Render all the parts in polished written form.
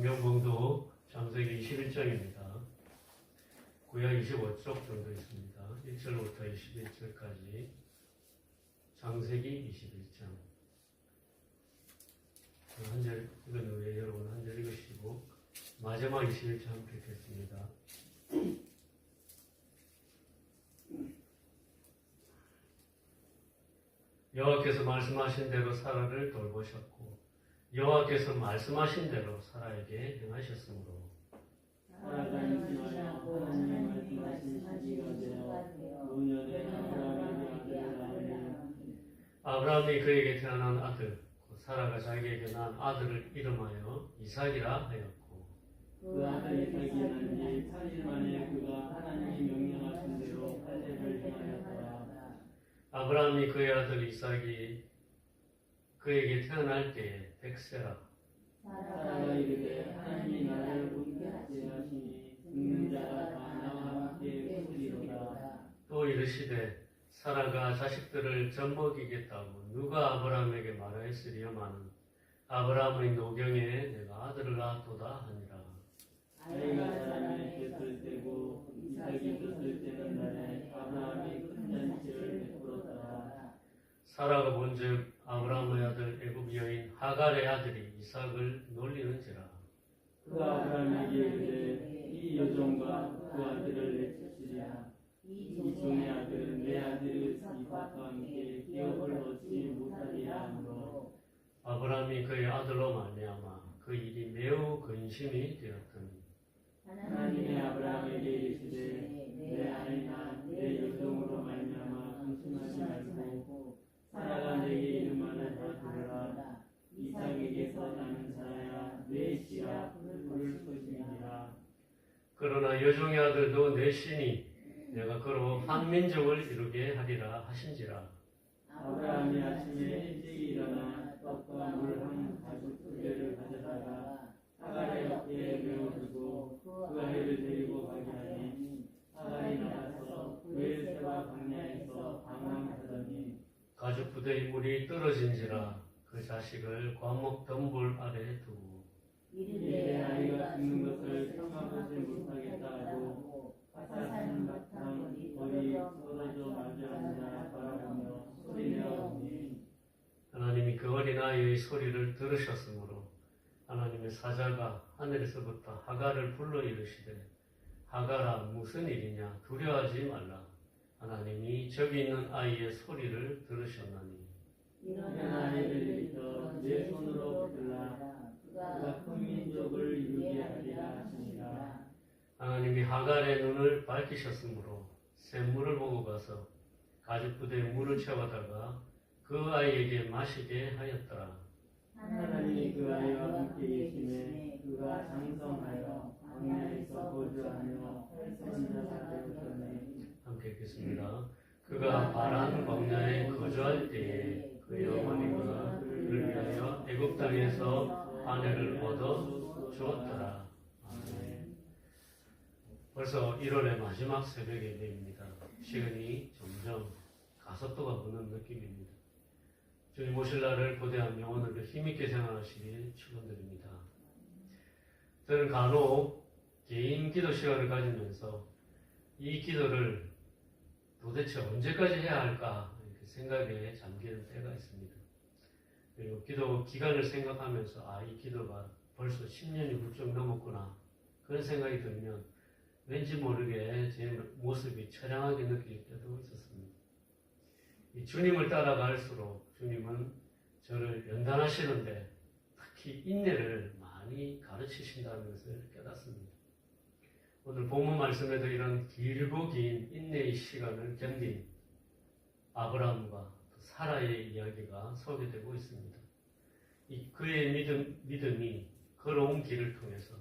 성경봉도 창세기 21장입니다. 구약 25쪽 정도 있습니다. 1절부터 21절까지 창세기 21장. 한 절 읽은 후에 여러분 한 절 읽으시고 마지막 21절 함께 읽겠습니다. 여호와께서 말씀하신 대로 사라를 돌보셨고 여호와께서 말씀하신 대로 사라에게 행하셨으므로 사라가 임신하여 하나님의 말씀하신 시기가 되어 노년에 아브라함에게 아들을 낳으니 아브라함이 그에게 태어난 아들 곧 사라가 자기에게 낳은 아들을 이름하여 이삭이라 하였고 그 아들 이삭이 난 지 8일 만에 그가 하나님이 명령하신 대로 할례를 행하였더라. 아브라함이 그의 아들 이삭이 그에게 태어날 때에 백세라 사라가 이르되 하나님이 나를 웃게 하시니 죽는 자가 다 나와 함께 웃으리로다. 또 이르시되 사라가 자식들을 젖먹이겠다고 누가 아브라함에게 말하였으리요마는 아브라함의 노경에 내가 아들을 낳았도다 하니라. 아이가 자라매 젖을 떼고 이삭이 젖을 떼는 날에 아브라함이 큰 잔치를 베풀었더라. 사라가 본즉 아브라함의 아들 애굽 여인 하갈의 아들이 이삭을 놀리는지라. 그가 아브라함에게 이르되 이 여종과 그 아들을 내쫓으리라. 이 종의 아들은 내 아들 이삭과 함께 기업을 얻지 못하리라 하므로 아브라함이 그의 아들로 말미암아 그 일이 매우 근심이 되었더니 하나님이 아브라함에게 이르시되 내 아내나 내 여종으로 말미암아 근심하지 말고 사라가 내게 이름하는 다 들으라. 이삭에게서 나는 사라야 내 씨라 부를 것임이니라. 그러나 여종의 아들도 내 신이 내가 그로 한 민족을 이루게 하리라 하신지라. 아브라함이 아침에 일찍 일어나 떡과 물 한 가죽 두 개를 가져다가 하갈의 어깨에 메어주고 그 아이를 데리고 가게 하니 하갈이 나가서 그에세와 광야에서 방황하더니 가죽 부대의 물이 떨어진지라 그 자식을 과목 덤불 아래에 두고 이르되 아이가 죽는 것을 참아보지 못하겠다 하고 화살한 바탕 거리 쏟아져 마지 않느냐 바라보며 소리내어 오니 하나님이 그 어린아이의 소리를 들으셨으므로 하나님의 사자가 하늘에서부터 하갈을 불러 이르시되 하갈아 무슨 일이냐 두려워하지 말라. 하나님이 저기 있는 아이의 소리를 들으셨나니 일어나 아이를 일으켜 내 손으로 붙들라. 그가 큰 민족을 이루게 하리라 하시니라. 하나님이 하갈의 눈을 밝히셨으므로 샘물을 보고 가서 가죽 부대에 물을 채워다가 그 아이에게 마시게 하였더라. 하나님이 그 아이와 함께 계시매 그가 장성하여 광야에서 거주하며 선자가 되었더니 함께 읽겠습니다. 그가 바란 광야에 거주할 때에 그의 어머니가 그를 위하여 애굽 땅에서 아내를 얻어 주었더라. 아멘. 벌써 1월의 마지막 새벽 예배입니다. 시간이 점점 가속도가 붙는 느낌입니다. 주님 오실 날을 고대하며 오늘도 힘있게 생활하시길 축원드립니다. 저는 간혹 개인 기도 시간을 가지면서 이 기도를 도대체 언제까지 해야 할까 이렇게 생각에 잠기는 때가 있습니다. 그리고 기도 기간을 생각하면서 이 기도가 벌써 10년이 훌쩍 넘었구나 그런 생각이 들면 왠지 모르게 제 모습이 처량하게 느낄 때도 있었습니다. 이 주님을 따라갈수록 주님은 저를 연단하시는데 특히 인내를 많이 가르치신다는 것을 깨닫습니다. 오늘 본문 말씀에도 이런 길고 긴 인내의 시간을 견딘 아브라함과 사라의 이야기가 소개되고 있습니다. 그의 믿음이 걸어온 길을 통해서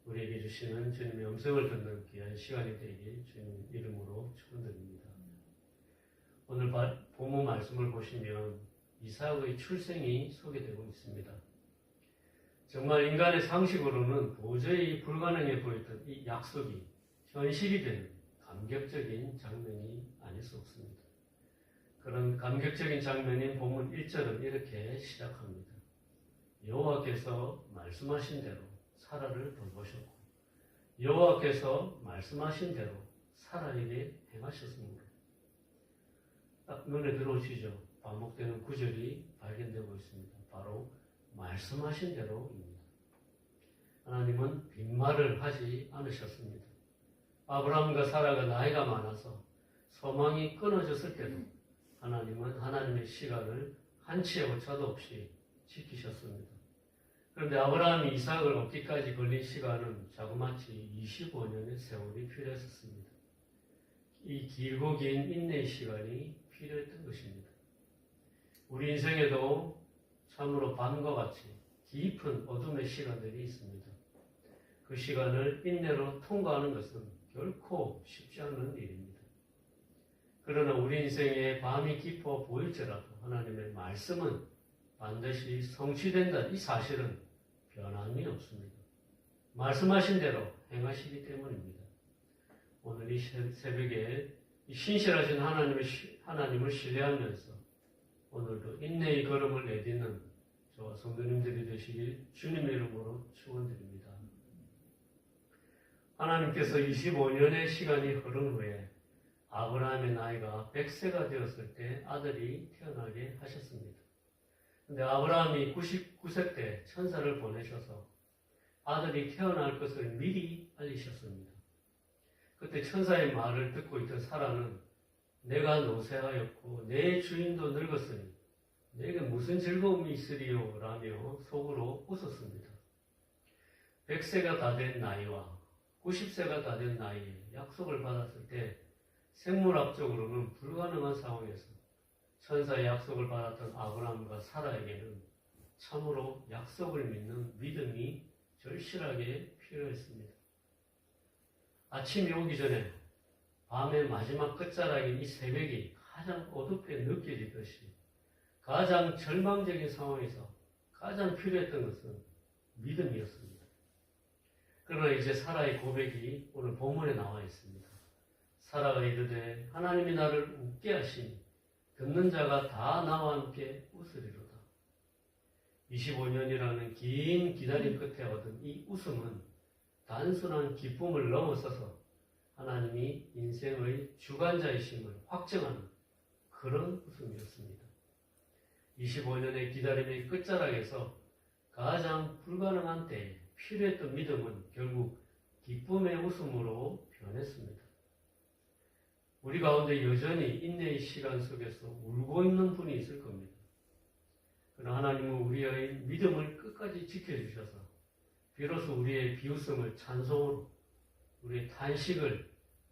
우리에게 주시는 주님의 음성을 듣는 귀한 시간이 되길 주님 이름으로 축원드립니다. 오늘 본문 말씀을 보시면 이삭의 출생이 소개되고 있습니다. 정말 인간의 상식으로는 도저히 불가능해 보였던 이 약속이 현실이 되는 감격적인 장면이 아닐 수 없습니다. 그런 감격적인 장면인 본문 1절은 이렇게 시작합니다. 여호와께서 말씀하신 대로 사라를 돌보셨고 여호와께서 말씀하신 대로 사라에게 행하셨습니다. 딱 눈에 들어오시죠? 반복되는 구절이 발견되고 있습니다. 바로 말씀하신 대로입니다. 하나님은 빈말을 하지 않으셨습니다. 아브라함과 사라가 나이가 많아서 소망이 끊어졌을 때도 하나님은 하나님의 시간을 한치의 오차도 없이 지키셨습니다. 그런데 아브라함이 이삭을 얻기까지 걸린 시간은 자그마치 25년의 세월이 필요했었습니다. 이 길고 긴 인내의 시간이 필요했던 것입니다. 우리 인생에도 참으로 밤과 같이 깊은 어둠의 시간들이 있습니다. 그 시간을 인내로 통과하는 것은 결코 쉽지 않은 일입니다. 그러나 우리 인생에 밤이 깊어 보일지라도 하나님의 말씀은 반드시 성취된다. 이 사실은 변함이 없습니다. 말씀하신 대로 행하시기 때문입니다. 오늘 이 새벽에 신실하신 하나님을 신뢰하면서 오늘도 인내의 걸음을 내딛는 저와 성도님들이 되시길 주님의 이름으로 축원드립니다. 하나님께서 25년의 시간이 흐른 후에 아브라함의 나이가 100세가 되었을 때 아들이 태어나게 하셨습니다. 그런데 아브라함이 99세 때 천사를 보내셔서 아들이 태어날 것을 미리 알리셨습니다. 그때 천사의 말을 듣고 있던 사라는 내가 노쇠하였고 내 주인도 늙었으니 내게 무슨 즐거움이 있으리요? 라며 속으로 웃었습니다. 100세가 다 된 나이와 90세가 다 된 나이에 약속을 받았을 때 생물학적으로는 불가능한 상황에서 천사의 약속을 받았던 아브라함과 사라에게는 참으로 약속을 믿는 믿음이 절실하게 필요했습니다. 아침이 오기 전에 밤의 마지막 끝자락인 이 새벽이 가장 어둡게 느껴지듯이 가장 절망적인 상황에서 가장 필요했던 것은 믿음이었습니다. 그러나 이제 사라의 고백이 오늘 본문에 나와 있습니다. 사라가 이르되 하나님이 나를 웃게 하시니 듣는 자가 다 나와 함께 웃으리로다. 25년이라는 긴 기다림 끝에 얻은 이 웃음은 단순한 기쁨을 넘어서서 하나님이 인생의 주관자이심을 확증하는 그런 웃음이었습니다. 25년의 기다림의 끝자락에서 가장 불가능한 때에 필요했던 믿음은 결국 기쁨의 웃음으로 변했습니다. 우리 가운데 여전히 인내의 시간 속에서 울고 있는 분이 있을 겁니다. 그러나 하나님은 우리의 믿음을 끝까지 지켜주셔서 비로소 우리의 비웃음을 찬송으로 우리의 탄식을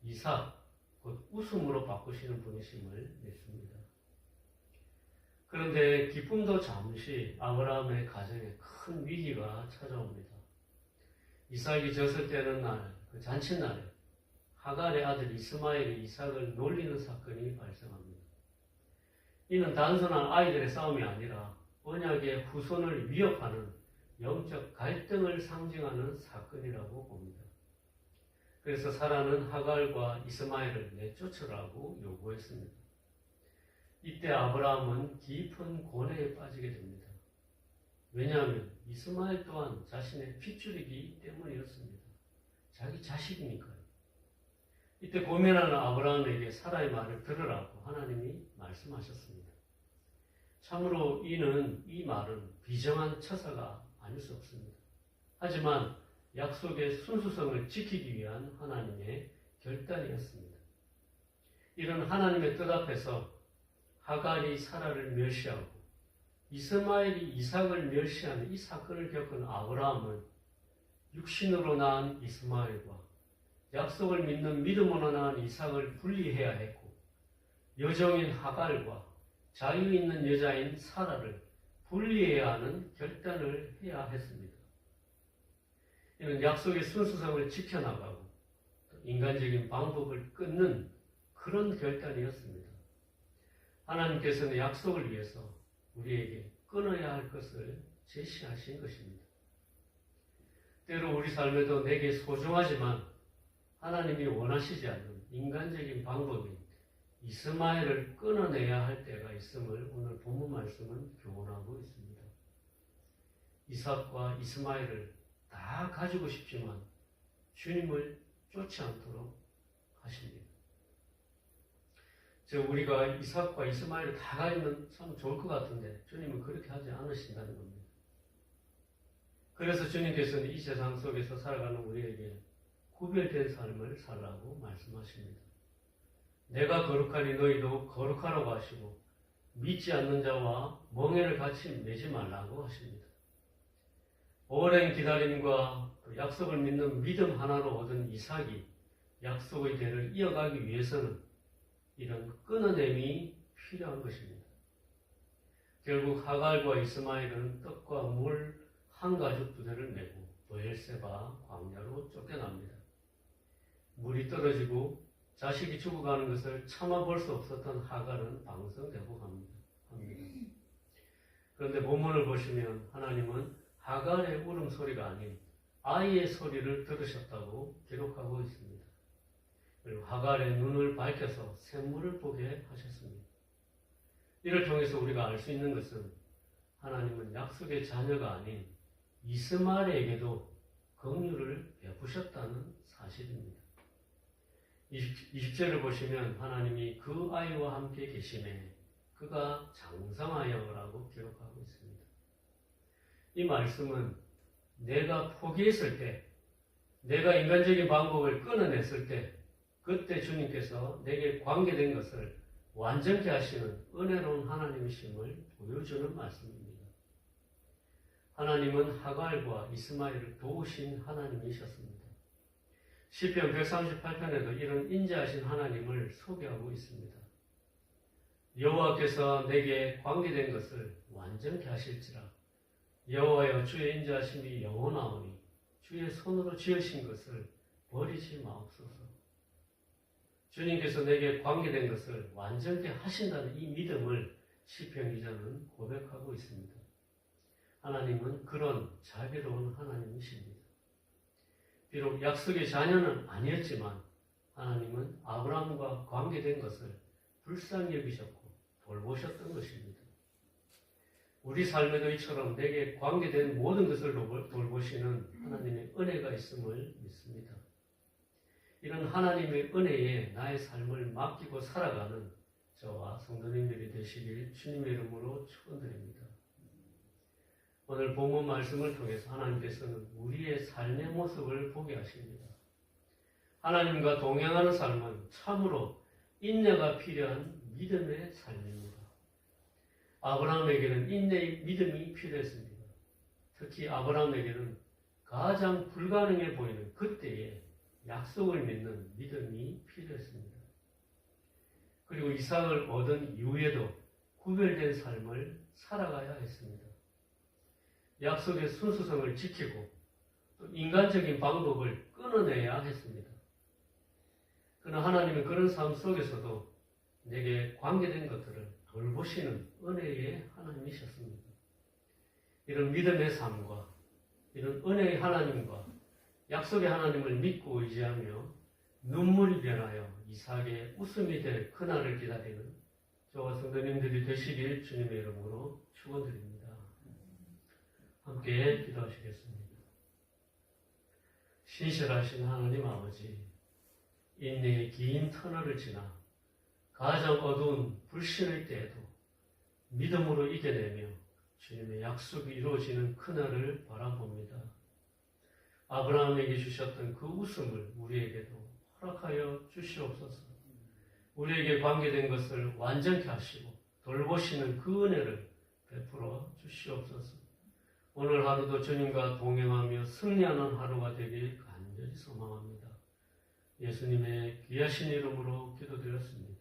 이삭, 곧 웃음으로 바꾸시는 분이심을 믿습니다. 그런데 기쁨도 잠시 아브라함의 가정에 큰 위기가 찾아옵니다. 이삭이 졌을 때는 그 잔칫날에 하갈의 아들 이스마엘이 이삭을 놀리는 사건이 발생합니다. 이는 단순한 아이들의 싸움이 아니라 언약의 후손을 위협하는 영적 갈등을 상징하는 사건이라고 봅니다. 그래서 사라는 하갈과 이스마엘을 내쫓으라고 요구했습니다. 이때 아브라함은 깊은 고뇌에 빠지게 됩니다. 왜냐하면 이스마엘 또한 자신의 핏줄이기 때문이었습니다. 자기 자식이니까요. 이때 고민하는 아브라함에게 사라의 말을 들으라고 하나님이 말씀하셨습니다. 참으로 이 말은 비정한 처사가 아닐 수 없습니다. 하지만 약속의 순수성을 지키기 위한 하나님의 결단이었습니다. 이런 하나님의 뜻 앞에서 하갈이 사라를 멸시하고 이스마엘이 이삭을 멸시하는 이 사건을 겪은 아브라함은 육신으로 낳은 이스마엘과 약속을 믿는 믿음으로 낳은 이삭을 분리해야 했고 여종인 하갈과 자유 있는 여자인 사라를 분리해야 하는 결단을 해야 했습니다. 이는 약속의 순수성을 지켜나가고 인간적인 방법을 끊는 그런 결단이었습니다. 하나님께서는 약속을 위해서 우리에게 끊어야 할 것을 제시하신 것입니다. 때로 우리 삶에도 내게 소중하지만 하나님이 원하시지 않는 인간적인 방법인 이스마엘을 끊어내야 할 때가 있음을 오늘 본문 말씀은 교훈하고 있습니다. 이삭과 이스마엘을 다 가지고 싶지만 주님을 쫓지 않도록 하십니다. 우리가 이삭과 이스마엘을 다 가지면 참 좋을 것 같은데 주님은 그렇게 하지 않으신다는 겁니다. 그래서 주님께서는 이 세상 속에서 살아가는 우리에게 구별된 삶을 살라고 말씀하십니다. 내가 거룩하니 너희도 거룩하라고 하시고 믿지 않는 자와 멍에를 같이 매지 말라고 하십니다. 오랜 기다림과 약속을 믿는 믿음 하나로 얻은 이삭이 약속의 대를 이어가기 위해서는 이런 끊어냄이 필요한 것입니다. 결국 하갈과 이스마엘은 떡과 물 한 가죽 부대를 메고 브엘세바 광야로 쫓겨납니다. 물이 떨어지고 자식이 죽어가는 것을 참아볼 수 없었던 하갈은 방성되고 합니다. 그런데 본문을 보시면 하나님은 하갈의 울음소리가 아닌 아이의 소리를 들으셨다고 기록하고 있습니다. 그리고 하갈의 눈을 밝혀서 샘물을 보게 하셨습니다. 이를 통해서 우리가 알 수 있는 것은 하나님은 약속의 자녀가 아닌 이스마엘에게도 긍휼을 베푸셨다는 사실입니다. 20절을 보시면 하나님이 그 아이와 함께 계시매 그가 장성하여라고 기록하고 있습니다. 이 말씀은 내가 포기했을 때, 내가 인간적인 방법을 끊어냈을 때, 그때 주님께서 내게 관계된 것을 완전케 하시는 은혜로운 하나님이심을 보여주는 말씀입니다. 하나님은 하갈과 이스마엘을 도우신 하나님이셨습니다. 시편 138편에도 이런 인자하신 하나님을 소개하고 있습니다. 여호와께서 내게 관계된 것을 완전케 하실지라. 여호와여 주의 인자하심이 영원하오니 주의 손으로 지으신 것을 버리지 마옵소서. 주님께서 내게 관계된 것을 완전케 하신다는 이 믿음을 시편 기자는 고백하고 있습니다. 하나님은 그런 자비로운 하나님이십니다. 비록 약속의 자녀는 아니었지만 하나님은 아브라함과 관계된 것을 불쌍히 여기셨고 돌보셨던 것입니다. 우리 삶에도 이처럼 내게 관계된 모든 것을 돌보시는 하나님의 은혜가 있음을 믿습니다. 이런 하나님의 은혜에 나의 삶을 맡기고 살아가는 저와 성도님들이 되시길 주님의 이름으로 축원드립니다. 오늘 본문 말씀을 통해서 하나님께서는 우리의 삶의 모습을 보게 하십니다. 하나님과 동행하는 삶은 참으로 인내가 필요한 믿음의 삶입니다. 아브라함에게는 인내의 믿음이 필요했습니다. 특히 아브라함에게는 가장 불가능해 보이는 그때에 약속을 믿는 믿음이 필요했습니다. 그리고 이삭을 얻은 이후에도 구별된 삶을 살아가야 했습니다. 약속의 순수성을 지키고 또 인간적인 방법을 끊어내야 했습니다. 그러나 하나님은 그런 삶 속에서도 내게 관계된 것들을 돌보시는 은혜의 하나님이셨습니다. 이런 믿음의 삶과 이런 은혜의 하나님과 약속의 하나님을 믿고 의지하며 눈물이 변하여 이삭의 웃음이 될 그날을 기다리는 저와 성도님들이 되시길 주님의 이름으로 축원드립니다. 함께 기도하시겠습니다. 신실하신 하나님 아버지, 인내의 긴 터널을 지나 가장 어두운 불신의 때에도 믿음으로 이겨내며 주님의 약속이 이루어지는 그날을 바라봅니다. 아브라함에게 주셨던 그 웃음을 우리에게도 허락하여 주시옵소서. 우리에게 관계된 것을 완전케 하시고 돌보시는 그 은혜를 베풀어 주시옵소서. 오늘 하루도 주님과 동행하며 승리하는 하루가 되길 간절히 소망합니다. 예수님의 귀하신 이름으로 기도드렸습니다.